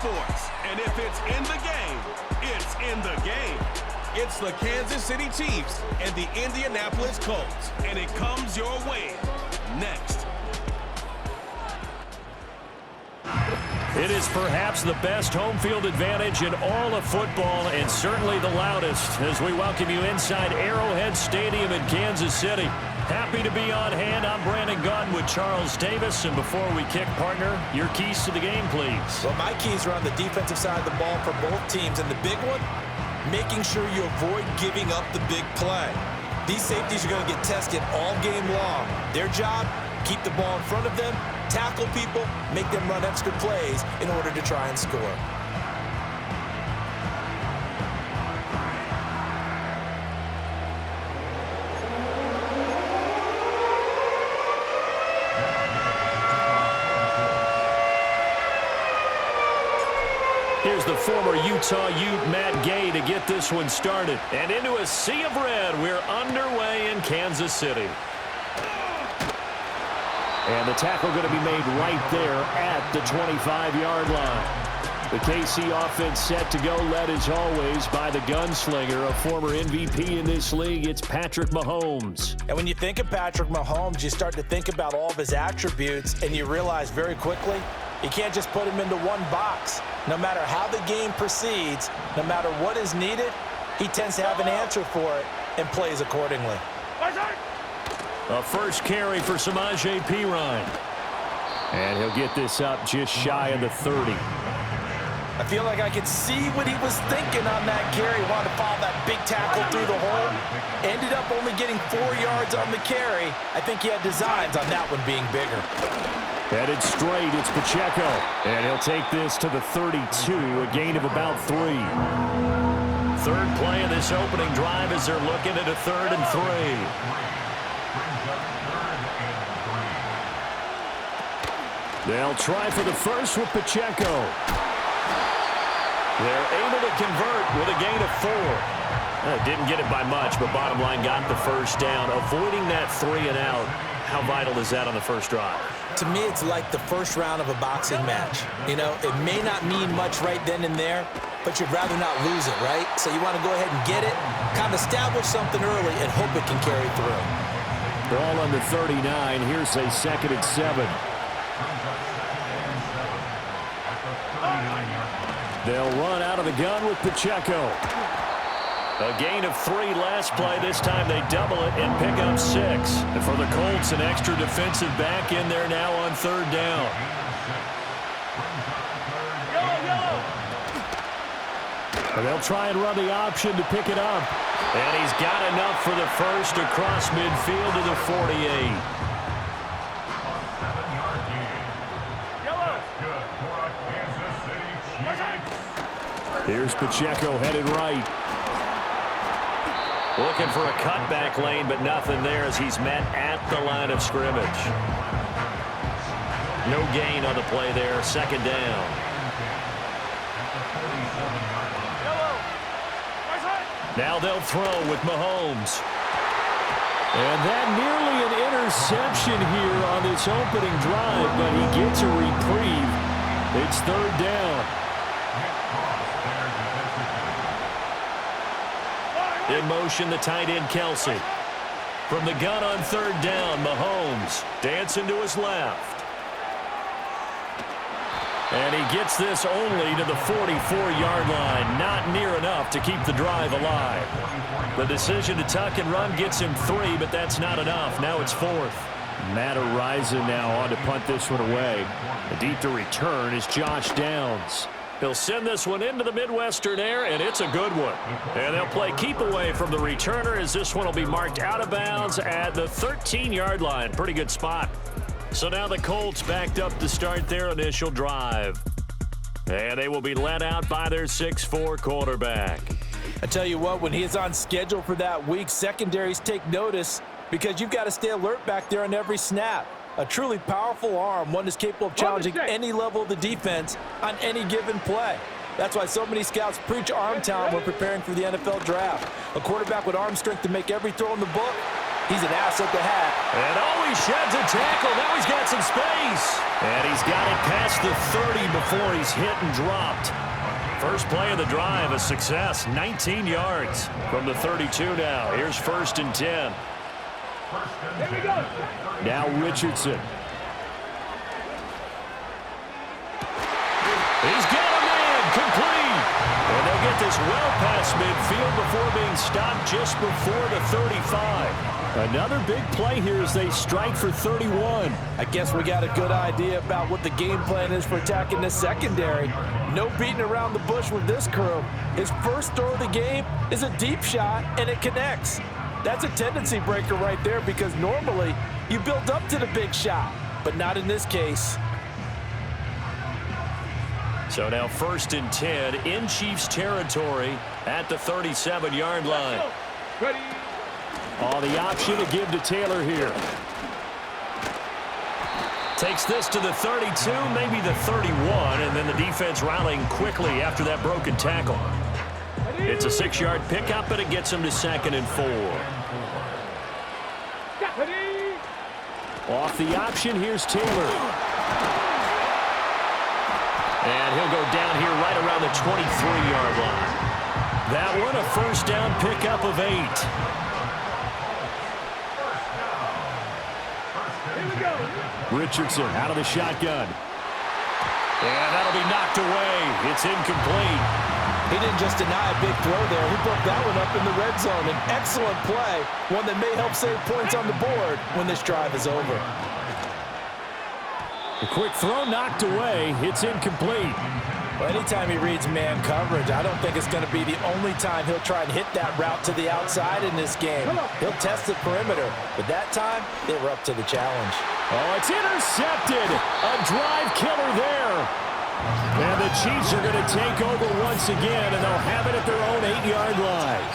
sports. And if it's in the game, it's in the game. It's the Kansas City Chiefs and the Indianapolis Colts. And it comes your way next. It is perhaps the best home field advantage in all of football, and certainly the loudest, as we welcome you inside Arrowhead Stadium in Kansas City. Happy to be on hand. I'm Brandon Gaudin with Charles Davis. And before we kick, partner, your keys to the game, please. Well, my keys are on the defensive side of the ball for both teams. And the big one, making sure you avoid giving up the big play. These safeties are going to get tested all game long. Their job, keep the ball in front of them, tackle people, make them run extra plays in order to try and score. Here's the former Utah Ute, Matt Gay, to get this one started. And into a sea of red, we're underway in Kansas City. And the tackle going to be made right there at the 25-yard line. The KC offense set to go, led as always by the gunslinger, a former MVP in this league. It's Patrick Mahomes. And when you think of Patrick Mahomes, you start to think about all of his attributes, and you realize very quickly you can't just put him into one box. No matter how the game proceeds, no matter what is needed, he tends to have an answer for it and plays accordingly. A first carry for Samaje Perine. And he'll get this up just shy of the 30. I feel like I could see what he was thinking on that carry. Wanted to follow that big tackle through the hole. Ended up only getting 4 yards on the carry. I think he had designs on that one being bigger. Headed straight, it's Pacheco. And he'll take this to the 32, a gain of about 3. Third play of this opening drive as they're looking at a 3rd and 3. They'll try for the first with Pacheco. They're able to convert with a gain of 4. Didn't get it by much, but bottom line got the first down. Avoiding that 3 and out. How vital is that on the first drive? To me, it's like the first round of a boxing match. You know, it may not mean much right then and there, but you'd rather not lose it, right? So you want to go ahead and get it, kind of establish something early, and hope it can carry through. Ball on the 39. Here's a 2nd and 7. They'll run out of the gun with Pacheco. A gain of 3 last play. This time they double it and pick up 6. And for the Colts, an extra defensive back in there now on 3rd down. And they'll try and run the option to pick it up. And he's got enough for the first across midfield to the 48. Here's Pacheco headed right. Looking for a cutback lane, but nothing there as he's met at the line of scrimmage. No gain on the play there. 2nd down. Now they'll throw with Mahomes. And that nearly an interception here on this opening drive, but he gets a reprieve. It's 3rd down. In motion, the tight end, Kelsey. From the gun on 3rd down, Mahomes dancing to his left. And he gets this only to the 44-yard line. Not near enough to keep the drive alive. The decision to tuck and run gets him 3, but that's not enough. Now it's 4th. Matt Araiza now on to punt this one away. Deep to return is Josh Downs. He'll send this one into the Midwestern air, and it's a good one. And they'll play keep away from the returner as this one will be marked out of bounds at the 13-yard line. Pretty good spot. So now the Colts backed up to start their initial drive. And they will be led out by their 6'4" quarterback. I tell you what, when he is on schedule for that week, secondaries take notice because you've got to stay alert back there on every snap. A truly powerful arm, one that's capable of challenging any level of the defense on any given play. That's why so many scouts preach arm talent when preparing for the NFL draft. A quarterback with arm strength to make every throw in the book, He's an asset to have. And he sheds a tackle. Now he's got some space. And he's got it past the 30 before he's hit and dropped. First play of the drive, a success. 19 yards from the 32 now. Here's 1st and 10. Here we go. Now Richardson. He's got a man, complete. And they'll get this well past midfield before being stopped just before the 35. Another big play here as they strike for 31. I guess we got a good idea about what the game plan is for attacking this secondary. No beating around the bush with this crew. His first throw of the game is a deep shot, and it connects. That's a tendency breaker right there because normally you build up to the big shot, but not in this case. So now 1st and 10 in Chiefs territory at the 37-yard line. Ready. Oh, the option to give to Taylor here. Takes this to the 32, maybe the 31, and then the defense rallying quickly after that broken tackle. It's a 6-yard pickup, but it gets him to 2nd and 4. Off the option, here's Taylor. And he'll go down here right around the 23-yard line. That one a 1st down pickup of 8. Richardson out of the shotgun. And that'll be knocked away. It's incomplete. He didn't just deny a big throw there. He broke that one up in the red zone. An excellent play, one that may help save points on the board when this drive is over. A quick throw knocked away. It's incomplete. Well, anytime he reads man coverage, I don't think it's going to be the only time he'll try and hit that route to the outside in this game. He'll test the perimeter, but that time they were up to the challenge. Oh, it's intercepted. A drive killer there. And the Chiefs are going to take over once again, and they'll have it at their own 8-yard line.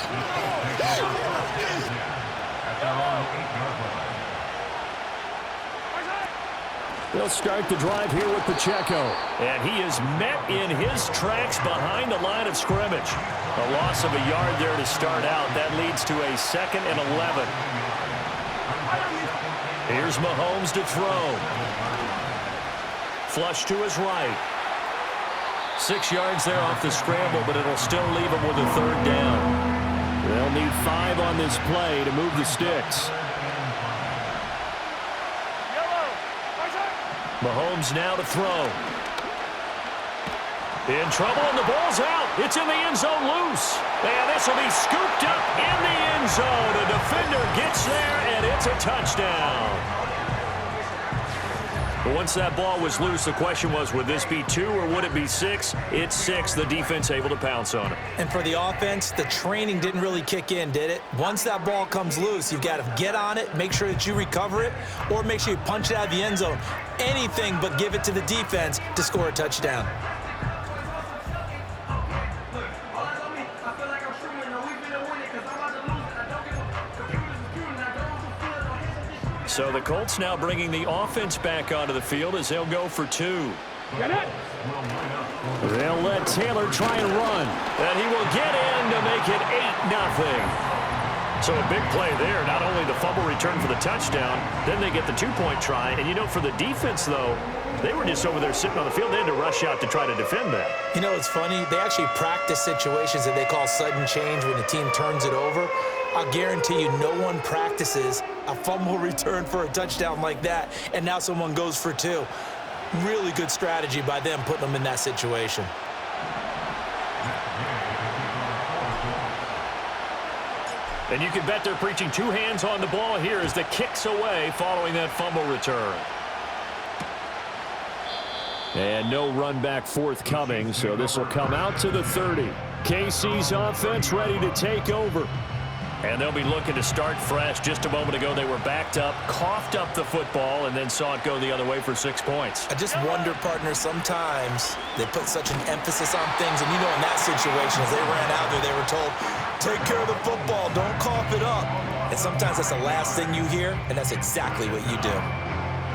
They'll start the drive here with Pacheco. And he is met in his tracks behind the line of scrimmage. A loss of a yard there to start out. That leads to a 2nd and 11. Here's Mahomes to throw. Flush to his right. 6 yards there off the scramble, but it'll still leave him with a 3rd down. They'll need 5 on this play to move the sticks. Mahomes now to throw. In trouble, and the ball's out. It's in the end zone loose. And this will be scooped up in the end zone. A defender gets there, and it's a touchdown. But once that ball was loose, the question was, would this be 2 or would it be 6? It's 6. The defense able to pounce on it. And for the offense, the training didn't really kick in, did it? Once that ball comes loose, you've got to get on it, make sure that you recover it, or make sure you punch it out of the end zone. Anything but give it to the defense to score a touchdown. So the Colts now bringing the offense back onto the field as they'll go for 2. They'll let Taylor try and run. And he will get in to make it 8-0. So a big play there. Not only the fumble return for the touchdown, then they get the 2-point try. And, you know, for the defense, though, they were just over there sitting on the field. They had to rush out to try to defend that. You know, it's funny. They actually practice situations that they call sudden change when the team turns it over. I'll guarantee you no one practices a fumble return for a touchdown like that, and now someone goes for 2. Really good strategy by them putting them in that situation. And you can bet they're preaching 2 hands on the ball here as the kick's away following that fumble return. And no run back forthcoming, so this will come out to the 30. KC's offense ready to take over. And they'll be looking to start fresh. Just a moment ago, they were backed up, coughed up the football, and then saw it go the other way for 6 points. I just wonder, partner, sometimes they put such an emphasis on things. And, you know, in that situation, as they ran out there, they were told, take care of the football, don't cough it up. And sometimes that's the last thing you hear, and that's exactly what you do.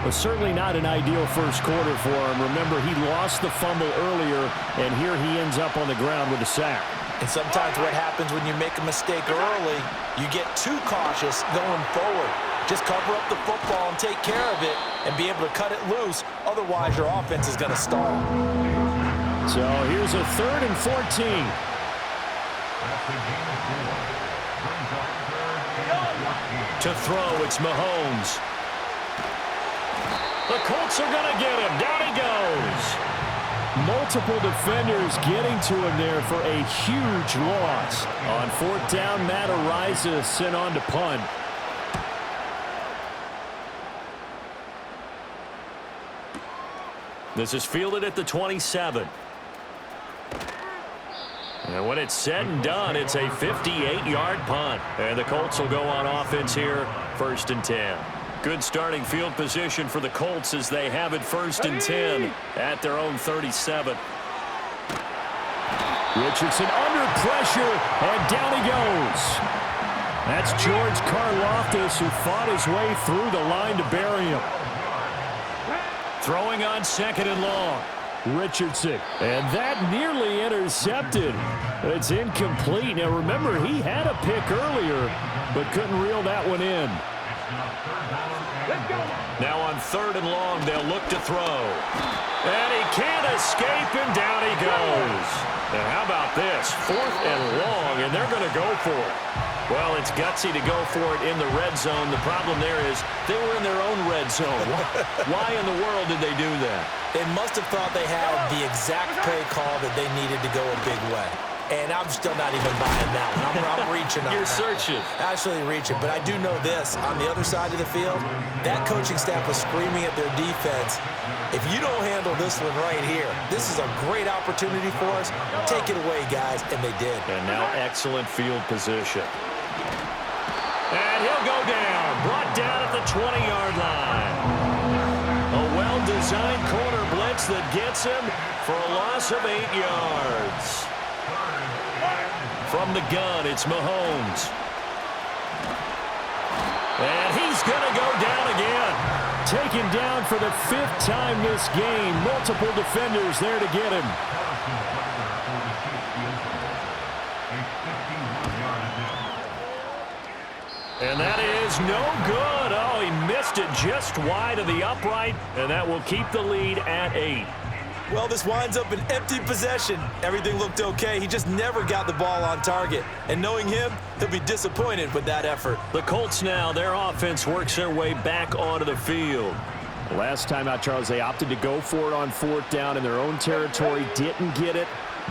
Well, certainly not an ideal first quarter for him. Remember, he lost the fumble earlier, and here he ends up on the ground with a sack. And sometimes what happens when you make a mistake early, you get too cautious going forward. Just cover up the football and take care of it and be able to cut it loose. Otherwise, your offense is going to stall. So here's a 3rd and 14. To throw, it's Mahomes. The Colts are going to get him. Down he goes. Multiple defenders getting to him there for a huge loss. On 4th down, Matt Ariza sent on to punt. This is fielded at the 27. And when it's said and done, it's a 58-yard punt. And the Colts will go on offense here, 1st and 10. Good starting field position for the Colts as they have it 1st and 10 at their own 37. Richardson under pressure, and down he goes. That's George Karlaftis, who fought his way through the line to bury him. Throwing on 2nd and long. Richardson, and that nearly intercepted. It's incomplete. Now remember, he had a pick earlier, but couldn't reel that one in. Now on 3rd and long, they'll look to throw. And he can't escape, and down he goes. And how about this? 4th and long, and they're going to go for it. Well, it's gutsy to go for it in the red zone. The problem there is they were in their own red zone. Why in the world did they do that? They must have thought they had the exact play call that they needed to go a big way. And I'm still not even buying that one. I'm reaching on You're that. searching. Actually reaching. But I do know this. On the other side of the field, that coaching staff was screaming at their defense, if you don't handle this one right here, this is a great opportunity for us. Take it away, guys. And they did. And now excellent field position. And he'll go down. Brought down at the 20-yard line. A well-designed corner blitz that gets him for a loss of 8 yards. From the gun, it's Mahomes. And he's going to go down again. Taken down for the 5th time this game. Multiple defenders there to get him. And that is no good. Oh, he missed it just wide of the upright, and that will keep the lead at 8. Well, this winds up an empty possession. Everything looked okay. He just never got the ball on target. And knowing him, he'll be disappointed with that effort. The Colts now, their offense works their way back onto the field. Last time out, Charles, they opted to go for it on 4th down in their own territory. Didn't get it.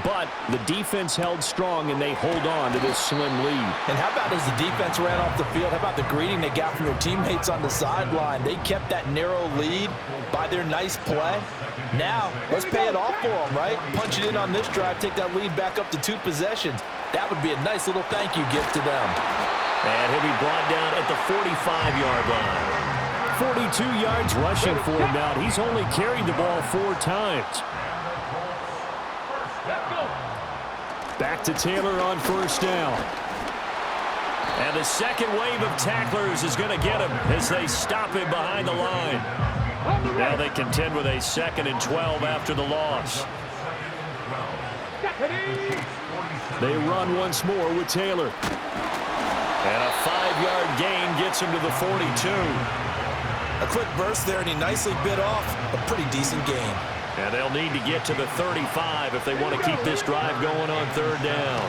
But the defense held strong, and they hold on to this slim lead. And how about as the defense ran off the field, how about the greeting they got from their teammates on the sideline? They kept that narrow lead by their nice play. Now, let's pay it off for them, right? Punch it in on this drive, take that lead back up to 2 possessions. That would be a nice little thank you gift to them. And he'll be brought down at the 45-yard line. 42 yards rushing for him now. He's only carried the ball 4 times. Back to Taylor on 1st down. And the second wave of tacklers is going to get him as they stop him behind the line. Now they contend with a 2nd and 12 after the loss. They run once more with Taylor. And a 5-yard gain gets him to the 42. A quick burst there, and he nicely bit off a pretty decent gain. And they'll need to get to the 35 if they want to keep this drive going on 3rd down.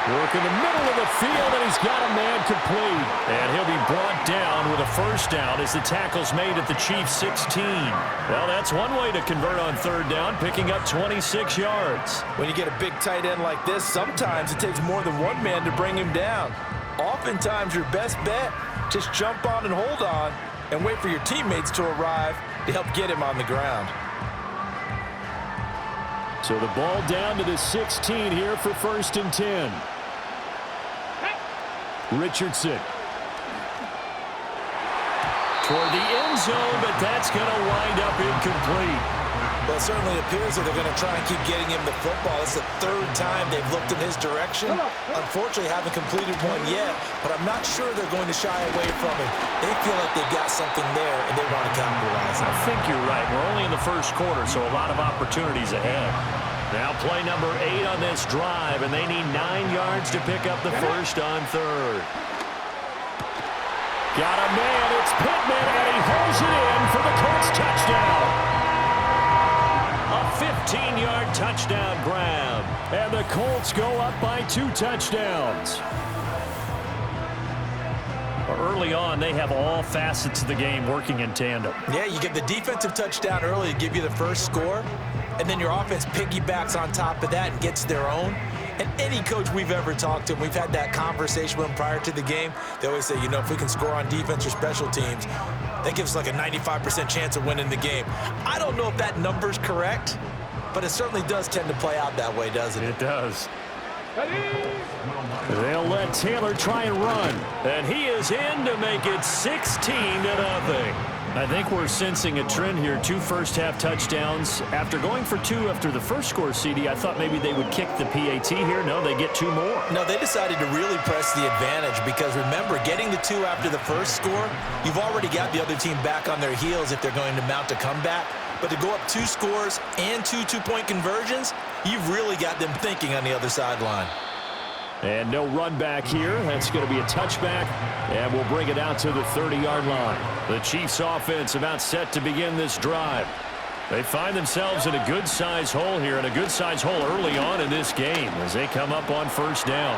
Work in the middle of the field, and he's got a man complete. And he'll be brought down with a 1st down as the tackle's made at the Chiefs' 16. Well, that's one way to convert on 3rd down, picking up 26 yards. When you get a big tight end like this, sometimes it takes more than one man to bring him down. Oftentimes, your best bet, just jump on and hold on and wait for your teammates to arrive to help get him on the ground. So the ball down to the 16 here for 1st and 10. Richardson. Toward the end zone, but that's going to wind up incomplete. Well, it certainly appears that they're going to try and keep getting him the football. It's the 3rd time they've looked in his direction. Unfortunately, haven't completed one yet, but I'm not sure they're going to shy away from him. They feel like they've got something there, and they want to capitalize on it. I think you're right. We're only in the 1st quarter, so a lot of opportunities ahead. Now play number 8 on this drive, and they need 9 yards to pick up the first on third. Got a man, it's Pittman, and he holds it in for the Colts touchdown. A 15-yard touchdown grab, and the Colts go up by 2 touchdowns. Early on, they have all facets of the game working in tandem. Yeah, you get the defensive touchdown early to give you the first score, and then your offense piggybacks on top of that and gets their own. And any coach we've ever talked to, we've had that conversation with them prior to the game, they always say, you know, if we can score on defense or special teams, that gives us like a 95% chance of winning the game. I don't know if that number's correct, but it certainly does tend to play out that way, doesn't it? It does. They'll let Taylor try and run. And he is in to make it 16-0. I think we're sensing a trend here. 2 first-half touchdowns. After going for 2 after the first score, CD, I thought maybe they would kick the PAT here. No, they get 2 more. No, they decided to really press the advantage because, remember, getting the 2 after the first score, you've already got the other team back on their heels if they're going to mount a comeback. But to go up 2 scores and 2 two-point conversions, you've really got them thinking on the other sideline. And no run back here. That's going to be a touchback, and we'll bring it out to the 30-yard line. The Chiefs offense about set to begin this drive. They find themselves in a good-sized hole here, and a good-sized hole early on in this game as they come up on first down.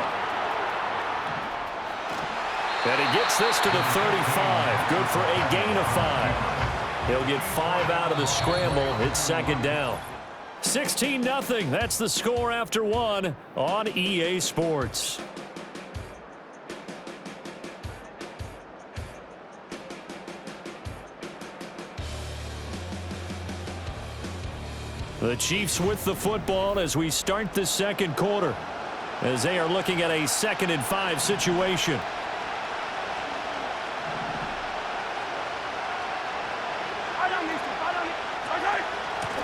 And he gets this to the 35. Good for a gain of 5. He'll get 5 out of the scramble. It's second down. 16-0. That's the score after 1 on EA Sports. The Chiefs with the football as we start the second quarter, as they are looking at a 2nd and 5 situation.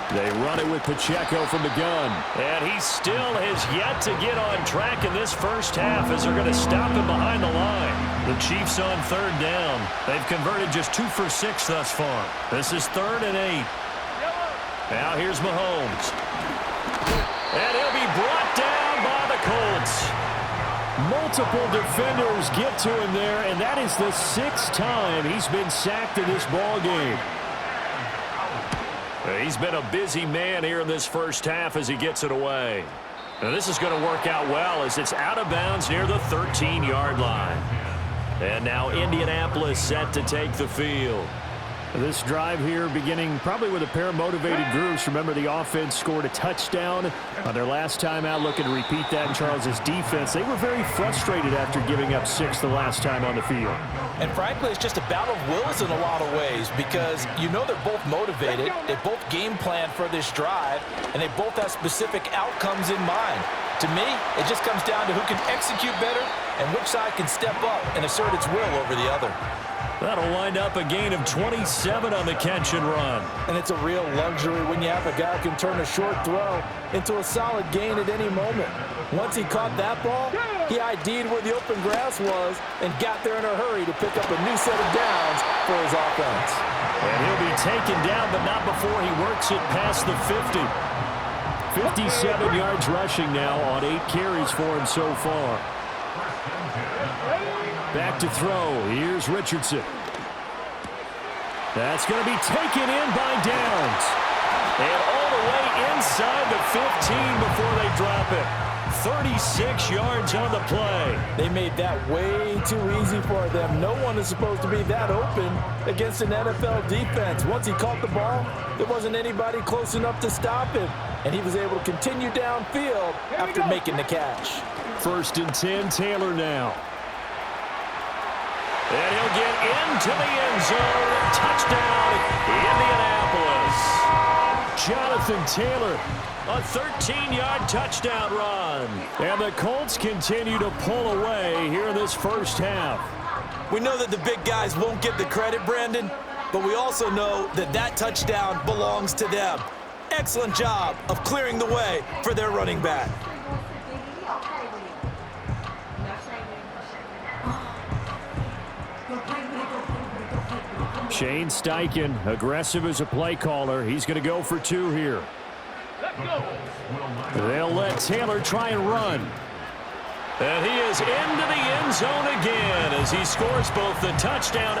They run it with Pacheco from the gun. And he still has yet to get on track in this first half as they're going to stop him behind the line. The Chiefs on 3rd down. They've converted just 2 for 6 thus far. This is 3rd and 8. Now here's Mahomes. And he'll be brought down by the Colts. Multiple defenders get to him there, and that is the 6th time he's been sacked in this ball game. He's been a busy man here in this first half as he gets it away. Now this is going to work out well as it's out of bounds near the 13-yard line. And now Indianapolis set to take the field. This drive here beginning probably with a pair of motivated groups. Remember, the offense scored a touchdown on their last time out, looking to repeat that in Charles's defense. They were very frustrated after giving up 6 the last time on the field. And frankly, it's just a battle of wills in a lot of ways because you know they're both motivated, they both game plan for this drive, and they both have specific outcomes in mind. To me, it just comes down to who can execute better and which side can step up and assert its will over the other. That'll wind up a gain of 27 on the catch and run. And it's a real luxury when you have a guy who can turn a short throw into a solid gain at any moment. Once he caught that ball, he ID'd where the open grass was and got there in a hurry to pick up a new set of downs for his offense. And he'll be taken down, but not before he works it past the 50. 57 yards rushing now on 8 carries for him so far. Back to throw. Here's Richardson. That's going to be taken in by Downs. And all the way inside the 15 before they drop it. 36 yards on the play. They made that way too easy for them. No one is supposed to be that open against an NFL defense. Once he caught the ball, there wasn't anybody close enough to stop him. And he was able to continue downfield after making the catch. 1st and 10, Taylor now. And he'll get into the end zone. Touchdown, Indianapolis. Jonathan Taylor, a 13-yard touchdown run. And the Colts continue to pull away here in this first half. We know that the big guys won't get the credit, Brandon, but we also know that that touchdown belongs to them. Excellent job of clearing the way for their running back. Shane Steichen, aggressive as a play caller. He's going to go for 2 here. Let's go. They'll let Taylor try and run. And he is into the end zone again as he scores both the touchdown